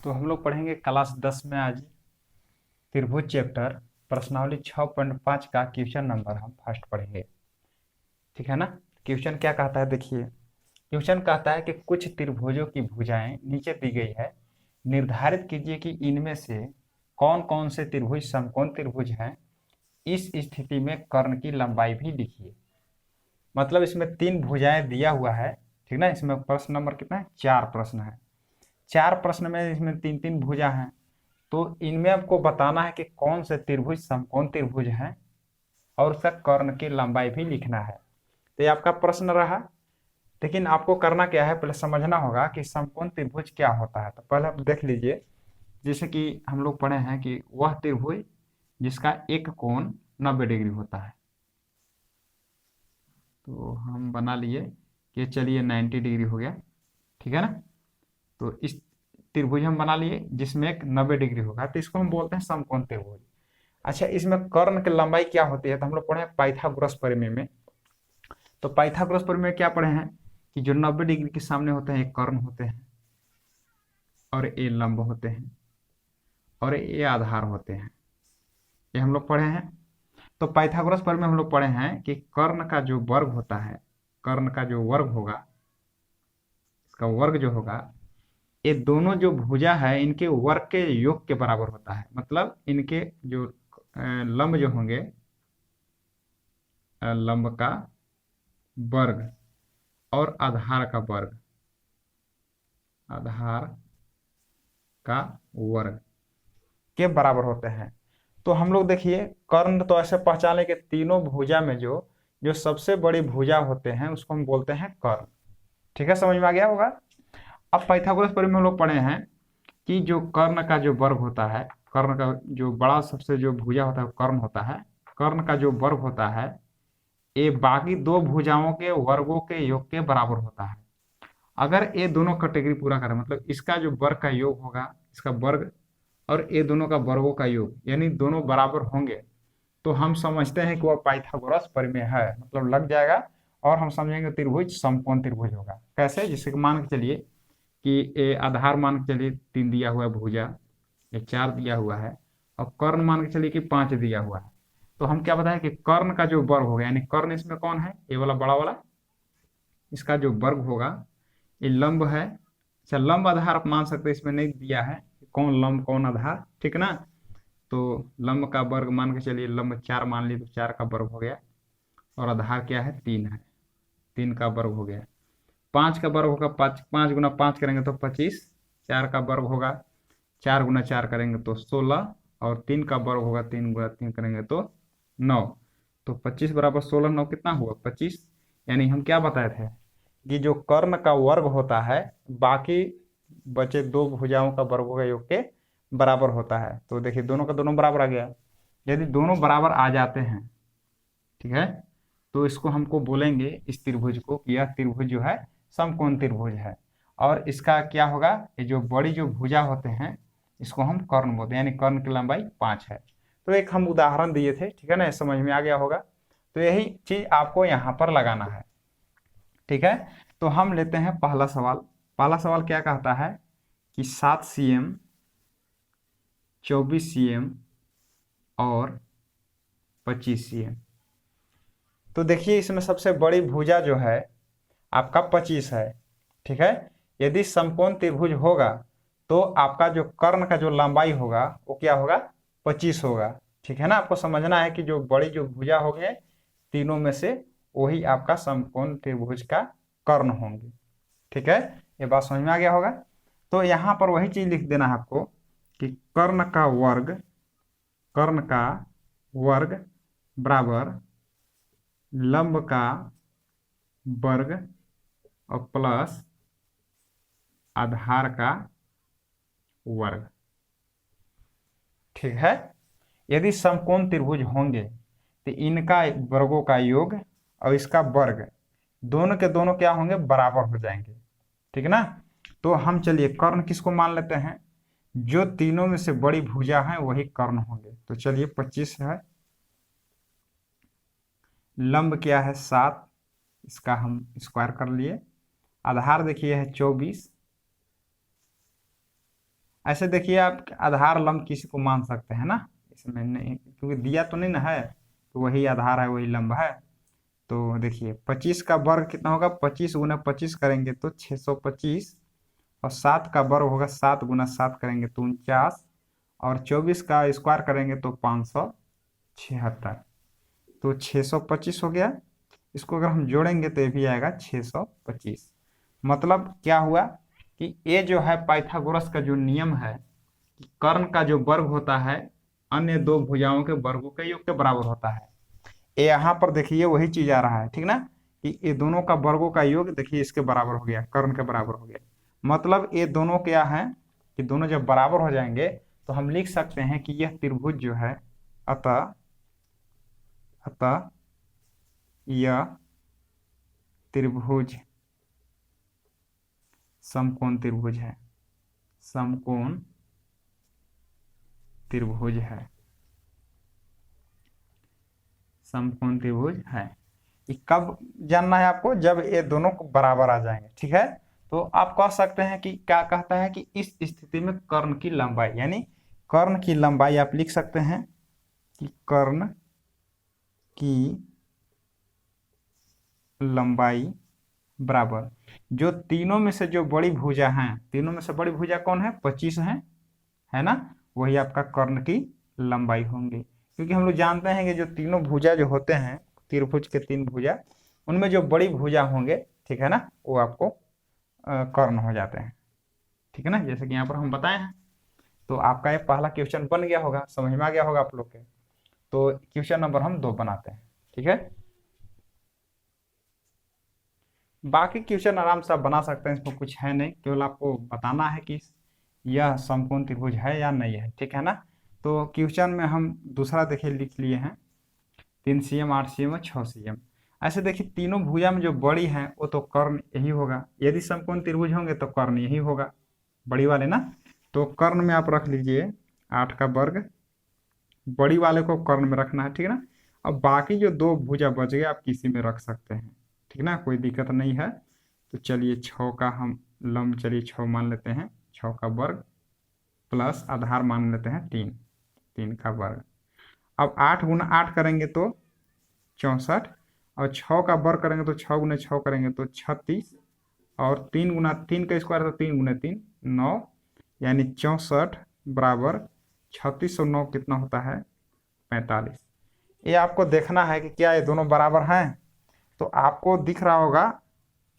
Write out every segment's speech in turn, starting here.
तो हम लोग पढ़ेंगे क्लास 10 में आज त्रिभुज चैप्टर प्रश्नावली 6.5 का क्वेश्चन नंबर हम फर्स्ट पढ़ेंगे। ठीक है ना। क्वेश्चन क्या कहता है, देखिए। क्वेश्चन कहता है कि कुछ त्रिभुजों की भुजाएं नीचे दी गई है, निर्धारित कीजिए कि इनमें से कौन कौन से त्रिभुज समकोण त्रिभुज हैं। इस स्थिति में कर्ण की लंबाई भी लिखिए। मतलब इसमें तीन भुजाएं दिया हुआ है, ठीक ना। इसमें प्रश्न नंबर कितना है, 4 प्रश्न है। 4 प्रश्न में इसमें तीन तीन भुजा हैं, तो इनमें आपको बताना है कि कौन से त्रिभुज समकोण त्रिभुज हैं और उसका कर्ण की लंबाई भी लिखना है। तो ये आपका प्रश्न रहा। लेकिन आपको करना क्या है, पहले समझना होगा कि समकोण त्रिभुज क्या होता है। तो पहले आप देख लीजिए, जैसे कि हम लोग पढ़े हैं कि वह त्रिभुज जिसका एक कोण 90 डिग्री होता है। तो हम बना लिए कि चलिए 90 डिग्री हो गया, ठीक है ना। तो इस त्रिभुज हम बना लिए जिसमें एक 90 डिग्री होगा, तो इसको हम बोलते हैं समकोण त्रिभुज। अच्छा, इसमें कर्ण की लंबाई क्या होती है, तो हम लोग पढ़े हैं पाइथागोरस प्रमेय में। तो पाइथागोरस प्रमेय में क्या पढ़े हैं कि जो 90 डिग्री के सामने होते हैं ये कर्ण होते हैं, और ये लंब होते हैं, और ये आधार होते हैं। ये हम लोग पढ़े हैं। तो पाइथागोरस प्रमेय में हम लोग पढ़े हैं कि कर्ण का जो वर्ग होता है, कर्ण का जो वर्ग होगा, इसका वर्ग जो होगा, ये दोनों जो भुजा है इनके वर्ग के योग के बराबर होता है। मतलब इनके जो लंब जो होंगे, लंब का वर्ग और आधार का वर्ग, आधार का वर्ग के बराबर होते हैं। तो हम लोग देखिए, कर्ण तो ऐसे पहचाने के तीनों भुजा में जो जो सबसे बड़ी भुजा होते हैं उसको हम बोलते हैं कर्ण। ठीक है, समझ में आ गया होगा। अब पाइथागोरस प्रमेय में हम लोग पढ़े हैं कि जो कर्ण का जो वर्ग होता है, कर्ण का जो बड़ा सबसे जो भुजा होता है वो कर्ण होता है। कर्ण का जो वर्ग होता है ये बाकी दो भुजाओं के वर्गों के योग के बराबर होता है। अगर ये दोनों कैटेगरी पूरा करें, मतलब इसका जो वर्ग का योग होगा, इसका वर्ग और ये दोनों का वर्गों का योग, यानी दोनों बराबर होंगे, तो हम समझते हैं कि वह पाइथागोरस प्रमेय है, मतलब लग जाएगा। और हम समझेंगे त्रिभुज समकोण त्रिभुज होगा। कैसे, जैसे कि मान के चलिए कि ये आधार मान के चलिए 3 दिया हुआ है भुजा, ये 4 दिया हुआ है, और कर्ण मान के चलिए कि 5 दिया हुआ है। तो हम क्या बताएं कि कर्ण का जो वर्ग होगा, यानी कर्ण इसमें कौन है, ये वाला बड़ा वाला, इसका जो वर्ग होगा, ये लंब है। अच्छा, लंब आधार आप मान सकते हैं, इसमें नहीं दिया है कौन लंब कौन आधार, ठीक ना। तो लंब का वर्ग मान के चलिए, लंब 4 मान ली तो 4 का वर्ग हो गया, और आधार क्या है, 3 है, 3 का वर्ग हो गया। 5 का वर्ग होगा, 5 5 गुना 5 करेंगे तो 25, 4 का वर्ग होगा, 4 गुना 4 करेंगे तो 16, और 3 का वर्ग होगा, 3 गुना 3 करेंगे तो 9। तो 25 बराबर 16, 9 कितना हुआ, 25। यानी हम क्या बताए थे कि जो कर्ण का वर्ग होता है बाकी बचे दो भुजाओं का वर्गों का योग के बराबर होता है। तो देखिए दोनों का दोनों बराबर आ गया। यदि दोनों बराबर आ जाते हैं, ठीक है, तो इसको हमको बोलेंगे इस त्रिभुज को कि यह त्रिभुज जो है समकोण त्रिभुज है। और इसका क्या होगा, ये जो बड़ी जो भुजा होते हैं इसको हम कर्ण बोलते हैं, यानी कर्ण की लंबाई 5 है। तो एक हम उदाहरण दिए थे, ठीक है ना, समझ में आ गया होगा। तो यही चीज आपको यहाँ पर लगाना है, ठीक है। तो हम लेते हैं पहला सवाल। पहला सवाल क्या कहता है कि 7 cm, 24 cm और 25 cm। तो देखिए इसमें सबसे बड़ी भुजा जो है आपका 25 है, ठीक है। यदि समकोण त्रिभुज होगा तो आपका जो कर्ण का जो लंबाई होगा वो क्या होगा, 25 होगा, ठीक है ना। आपको समझना है कि जो बड़ी जो भुजा होंगे तीनों में से वही आपका समकोण त्रिभुज का कर्ण होंगे, ठीक है। ये बात समझ में आ गया होगा। तो यहाँ पर वही चीज लिख देना है आपको कि कर्ण का वर्ग, कर्ण का वर्ग बराबर लंब का वर्ग और प्लस आधार का वर्ग, ठीक है। यदि समकोण त्रिभुज होंगे तो इनका वर्गों का योग और इसका वर्ग दोनों के दोनों क्या होंगे, बराबर हो जाएंगे, ठीक है ना। तो हम चलिए कर्ण किसको मान लेते हैं, जो तीनों में से बड़ी भुजा है वही कर्ण होंगे। तो चलिए 25 है, लंब क्या है 7, इसका हम स्क्वायर कर लिए, आधार देखिए है 24, ऐसे देखिए आप आधार लंब किसी को मान सकते हैं ना, इसमें नहीं क्योंकि दिया तो नहीं ना है, तो वही आधार है वही लंब है। तो देखिए 25 का वर्ग कितना होगा, 25 गुना 25 करेंगे तो 625, और 7 का वर्ग होगा 7 गुना 7 करेंगे तो 49, और 24 का स्क्वायर करेंगे तो 576, तो 625 हो गया। इसको अगर हम जोड़ेंगे तो ये भी आएगा 625। मतलब क्या हुआ कि ये जो है पाइथागोरस का जो नियम है कि कर्ण का जो वर्ग होता है अन्य दो भुजाओं के वर्गों के योग के बराबर होता है। ये यहाँ पर देखिए वही चीज आ रहा है, ठीक ना, कि ये दोनों का वर्गों का योग देखिए इसके बराबर हो गया, कर्ण के बराबर हो गया। मतलब ये दोनों क्या है कि दोनों जब बराबर हो जाएंगे तो हम लिख सकते हैं कि यह त्रिभुज जो है, अतः अतः यह त्रिभुज समकोण त्रिभुज है, समकोण त्रिभुज है, समकोण त्रिभुज है। ये कब जानना है आपको, जब ये दोनों को बराबर आ जाएंगे, ठीक है। तो आप कह सकते हैं कि क्या कहता है कि इस स्थिति में कर्ण की लंबाई, यानी कर्ण की लंबाई आप लिख सकते हैं कि कर्ण की लंबाई बराबर, जो तीनों में से जो बड़ी भुजा है, तीनों में से बड़ी भुजा कौन है, 25 है ना, वही आपका कर्ण की लंबाई होंगी। क्योंकि हम लोग जानते हैं कि जो तीनों भुजा जो होते हैं, त्रिभुज के 3 भुजा, उनमें जो बड़ी भुजा होंगे, ठीक है ना, वो आपको कर्ण हो जाते हैं, ठीक है ना, जैसे कि यहाँ पर हम बताए हैं। तो आपका ये पहला क्वेश्चन बन गया होगा, समझ में आ गया होगा आप लोग के। तो क्वेश्चन नंबर हम 2 बनाते हैं, ठीक है। बाकी क्वेश्चन आराम से आप बना सकते हैं, इसमें कुछ है नहीं, केवल आपको बताना है कि यह समकोण त्रिभुज है या नहीं है, ठीक है ना। तो क्वेश्चन में हम दूसरा देखिए लिख लिए हैं 3 cm 8 cm 6 cm। ऐसे देखिए तीनों भुजा में जो बड़ी है वो तो कर्ण यही होगा, यदि समकोण त्रिभुज होंगे तो कर्ण यही होगा, बड़ी वाले ना। तो कर्ण में आप रख लीजिए 8 का वर्ग, बड़ी वाले को कर्ण में रखना है, ठीक है ना। अब बाकी जो 2 भुजा बच गए आप किसी में रख सकते हैं, ठीक ना, कोई दिक्कत नहीं है। तो चलिए 6 का हम लंब चलिए 6 मान लेते हैं, 6 का वर्ग प्लस आधार मान लेते हैं 3 का वर्ग। अब 8 गुना 8 करेंगे तो 64, और 6 का वर्ग करेंगे तो 6 गुना 6 करेंगे तो 36, और 3 गुना 3 का स्क्वायर तो 3 गुना 3 9, यानी 64 बराबर 36 और 9 कितना होता है, 45। ये आपको देखना है कि क्या ये दोनों बराबर हैं। तो आपको दिख रहा होगा,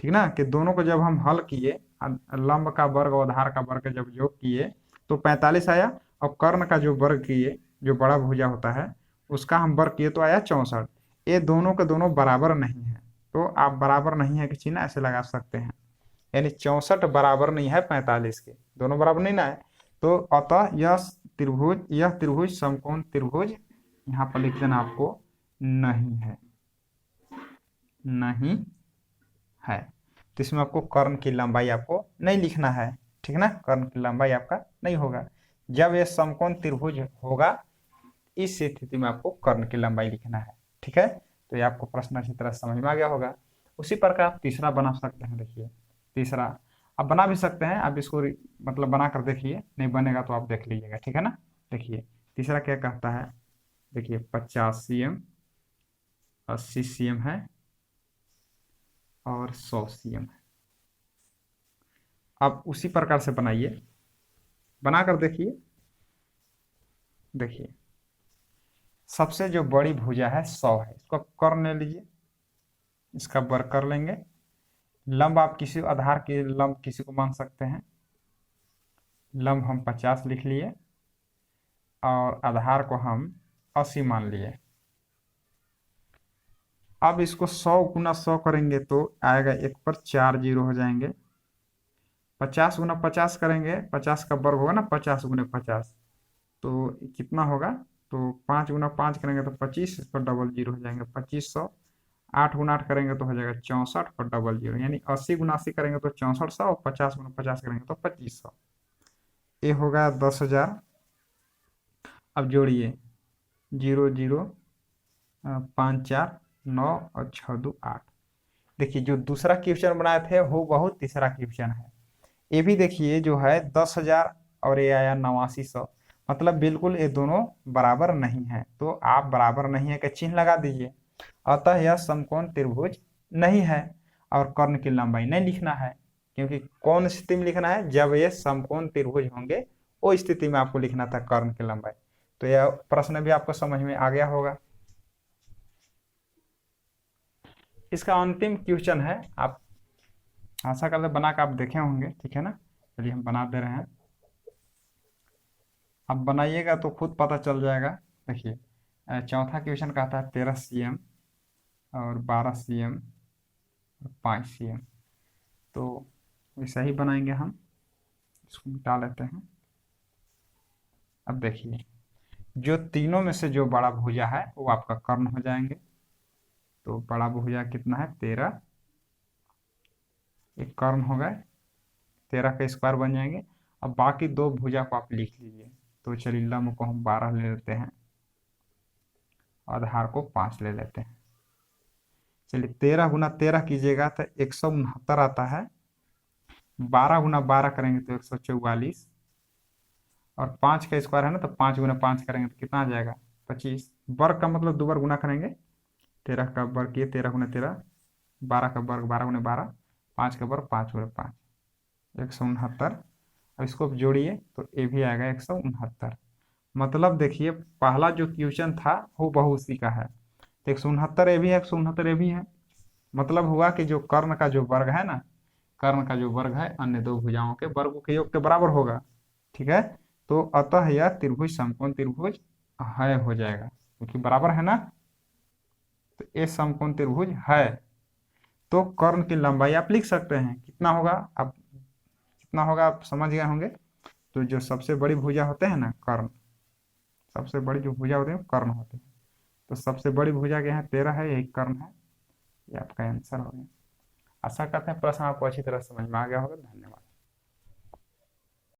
ठीक ना, कि दोनों को जब हम हल किए, लंब का वर्ग और आधार का वर्ग जब योग किए तो 45 आया, और कर्ण का जो वर्ग किए, जो बड़ा भुजा होता है उसका हम वर्ग किए तो आया 64। ये दोनों के दोनों बराबर नहीं है, तो आप बराबर नहीं है कि चिन्ह ऐसे लगा सकते हैं, यानी 64 बराबर नहीं है 45 के, दोनों बराबर नहीं ना है। तो अतः यह त्रिभुज समकोण त्रिभुज, यहाँ पर लिख देना आपको नहीं है, नहीं है। तो इसमें आपको कर्ण की लंबाई आपको नहीं लिखना है, ठीक ना, कर्ण की लंबाई आपका नहीं होगा। जब यह समकोण त्रिभुज होगा इस स्थिति में आपको कर्ण की लंबाई लिखना है, ठीक है। तो ये आपको प्रश्न अच्छी तरह समझ में आ गया होगा। उसी प्रकार आप तीसरा बना सकते हैं, देखिए तीसरा आप बना भी सकते हैं, आप इसको मतलब बना कर देखिए, नहीं बनेगा तो आप देख लीजिएगा, ठीक है ना। देखिए तीसरा क्या कहता है, देखिए 50 cm 80 cm है और 100 cm है। आप उसी प्रकार से बनाइए, बनाकर देखिए। देखिए सबसे जो बड़ी भुजा है 100 है, इसको कर्ण ले लीजिए, इसका वर्ग कर लेंगे। लंब आप किसी आधार के लंब किसी को मान सकते हैं, लंब हम 50 लिख लिए और आधार को हम 80 मान लिए। अब इसको 100 गुना 100 करेंगे तो आएगा, एक पर 4 जीरो हो जाएंगे। 50 गुना 50 करेंगे, 50 का वर्ग होगा ना, 50 गुना 50 तो कितना होगा, तो 5 गुना 5 करेंगे तो 25, इस पर डबल जीरो हो जाएंगे 2500। 8 गुना 8 करेंगे तो हो जाएगा 64 पर डबल जीरो, यानी 80 गुना 80 करेंगे तो 6400, और 50 गुना 50 करेंगे तो 2500। ये होगा 10,000। अब जोड़िए 0 0 5 4 9 और 6 2 8। देखिए जो दूसरा क्वेश्चन बनाए थे वो बहुत तीसरा क्वेश्चन है। ये भी देखिए जो है 10,000 और ये आया 8900। मतलब बिल्कुल ये दोनों बराबर नहीं है, तो आप बराबर नहीं है का चिन्ह लगा दीजिए। अतः यह समकोण त्रिभुज नहीं है। और कर्ण की लंबाई नहीं लिखना है, क्योंकि कौन स्थिति में लिखना है, जब ये समकोण त्रिभुज होंगे वो स्थिति में आपको लिखना था कर्ण की लंबाई। तो यह प्रश्न भी आपको समझ में आ गया होगा। इसका अंतिम क्वेश्चन है, आप आशा करते बना कर आप देखे होंगे, ठीक है ना। चलिए हम बना दे रहे हैं, आप बनाइएगा तो खुद पता चल जाएगा। देखिए चौथा क्वेश्चन कहता है 13 cm और 12 cm और 5 cm। तो वैसा ही बनाएंगे हम, इसको मिटा लेते हैं। अब देखिए जो तीनों में से जो बड़ा भुजा है वो आपका कर्ण हो जाएंगे। तो बड़ा भुजा कितना है 13, एक कर्ण हो गए, 13 का स्क्वायर बन जाएंगे। अब बाकी दो भुजा को आप लिख लीजिए। तो चलिए लंब को हम 12 ले लेते हैं, आधार को 5 ले लेते हैं। चलिए 13 गुना 13 कीजिएगा तो 169 आता है। 12 गुना 12 करेंगे तो 144, और 5 का स्क्वायर है ना, तो 5 गुना 5 करेंगे तो कितना आ जाएगा 25। वर्ग का मतलब दो बार गुना करेंगे, 13 का वर्ग किए 13 गुना 13, 12 का वर्ग 12 गुना 12, 5 का वर्ग 5 गुना 5, 169। अब इसको जोड़िए तो ये भी आएगा 169। मतलब देखिए पहला जो क्वेश्चन था वो बहु उसी का है। तो 169 ये भी है, 169 ये भी है। मतलब हुआ कि जो कर्ण का जो वर्ग है ना, कर्ण का जो वर्ग है अन्य दो भुजाओं के वर्गों के योग के बराबर होगा, ठीक है। तो अतः यह त्रिभुज समकोण त्रिभुज है हो जाएगा, क्योंकि बराबर है ना। तो ये समकोण त्रिभुज है। तो कर्ण की लंबाई आप लिख सकते हैं, कितना होगा आप, कितना होगा आप समझ गए होंगे। तो जो सबसे बड़ी भुजा होते हैं ना कर्ण, सबसे बड़ी जो भुजा होती है वो कर्ण होते हैं। तो सबसे बड़ी भुजा के यहाँ 13 है, यही कर्ण है। ये आपका आंसर हो गया। आशा करते हैं प्रश्न आपको अच्छी तरह समझ में आ गया होगा। धन्यवाद।